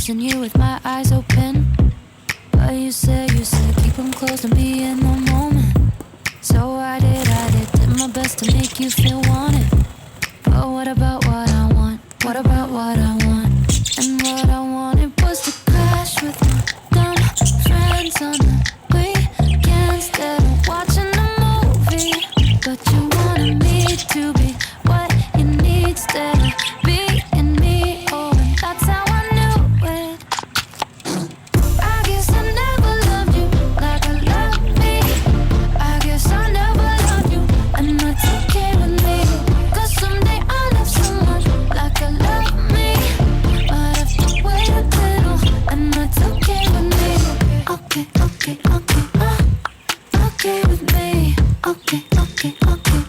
kissing you with my eyes open, but you said keep them closed and be in the moment. So I did my best to make you feel wanted. But what about what I want? What about what I want? And what I wanted was to crash with my dumb friends on the weekend instead of watching a movie. But you wanted me to be what you need instead of being me. Oh, and that's how I knew it. I guess I never loved you like I love me. I guess I never loved you, and that's okay with me. 'Cause someday I'll love someone like I love me, but I have to wait a little, and that's okay with me. Okay, okay, okay, okay with me. Okay, okay, okay,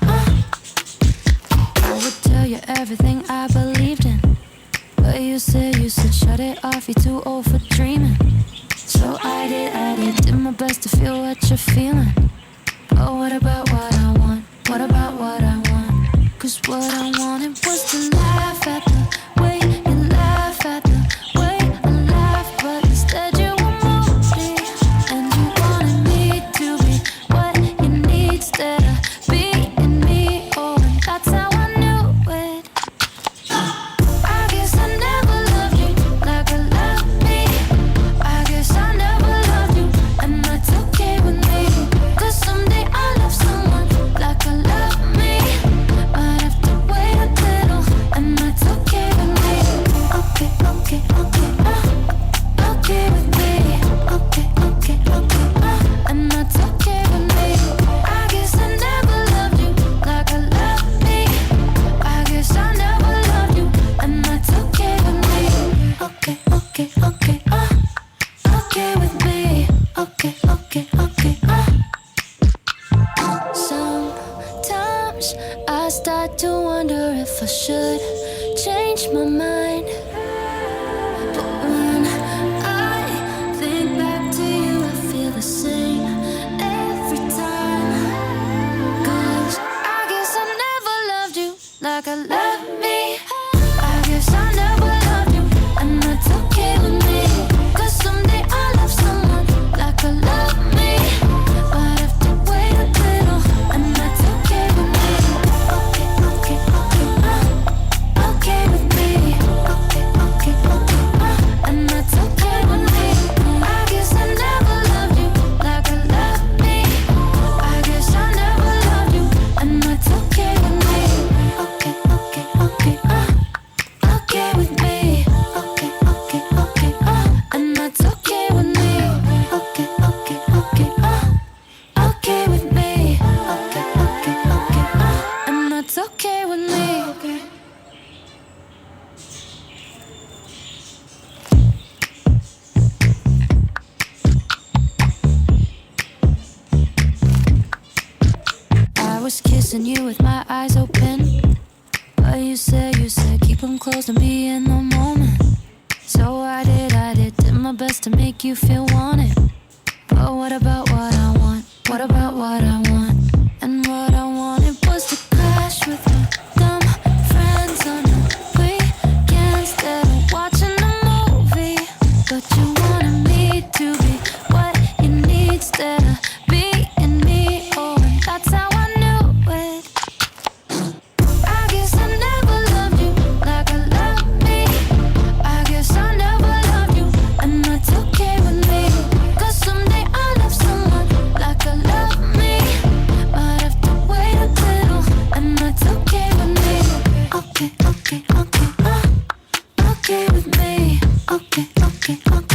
I would tell you everything I believed in, but you said shut it off, you're too old for dreaming. So I did my best to feel what you're feeling. But what about what I want? What about what I want? 'Cause what I wanted was to laugh at the way you laugh at the way I laugh, but instead you were moody, and you wanted me to be what you need instead of being me. Oh, and that's how I knew it. I guess I never loved you like I love me. I guess I never loved you, and that's okay with me. 'Cause someday I'll love someone like I love me, but I have to wait a little, and that's okay with me. Okay, okay, okay, okay with me. Okay, okay, okay, and that's okay with me. I guess I never loved you like I love me. I guess I never loved you, and that's okay with me. Okay, okay, okay, okay with me. Okay, okay, okay, Sometimes I start to wonder if I should change my mind. But when I think back to you, I feel the same every time. 'Cause I guess I never loved you like I love me. I guess I never loved you, and that's okay with me. 'Cause someday I'll love someone like I love me, but I have to wait a little, and that's okay with me. Okay, okay, okay, okay with me. Okay, okay, okay, and that's okay with me. I guess I never loved you like I love me. I guess I never loved you, and that's okay with me. Okay, okay, okay, okay with me. Okay, okay, okay, and that's okay with me. Okay, okay, okay, okay with me. Okay, okay, okay, and that's okay with me. I was kissing you with my eyes open, but you said keep them closed and be in the moment. So I did my best to make you feel wanted. But what about what I want? What about what I want? And what I wanted was to crash with my dumb friends on the weekend instead of watching a movie. But you wanted me to be what you need instead of being me. Oh, and that's how I knew it. I guess I never loved you like I love me. I guess I never loved you, and that's okay with me. 'Cause someday I'll love someone like I love me, but I have to wait a little, and that's okay with me. Okay, okay, okay, okay with me. Okay, okay, okay.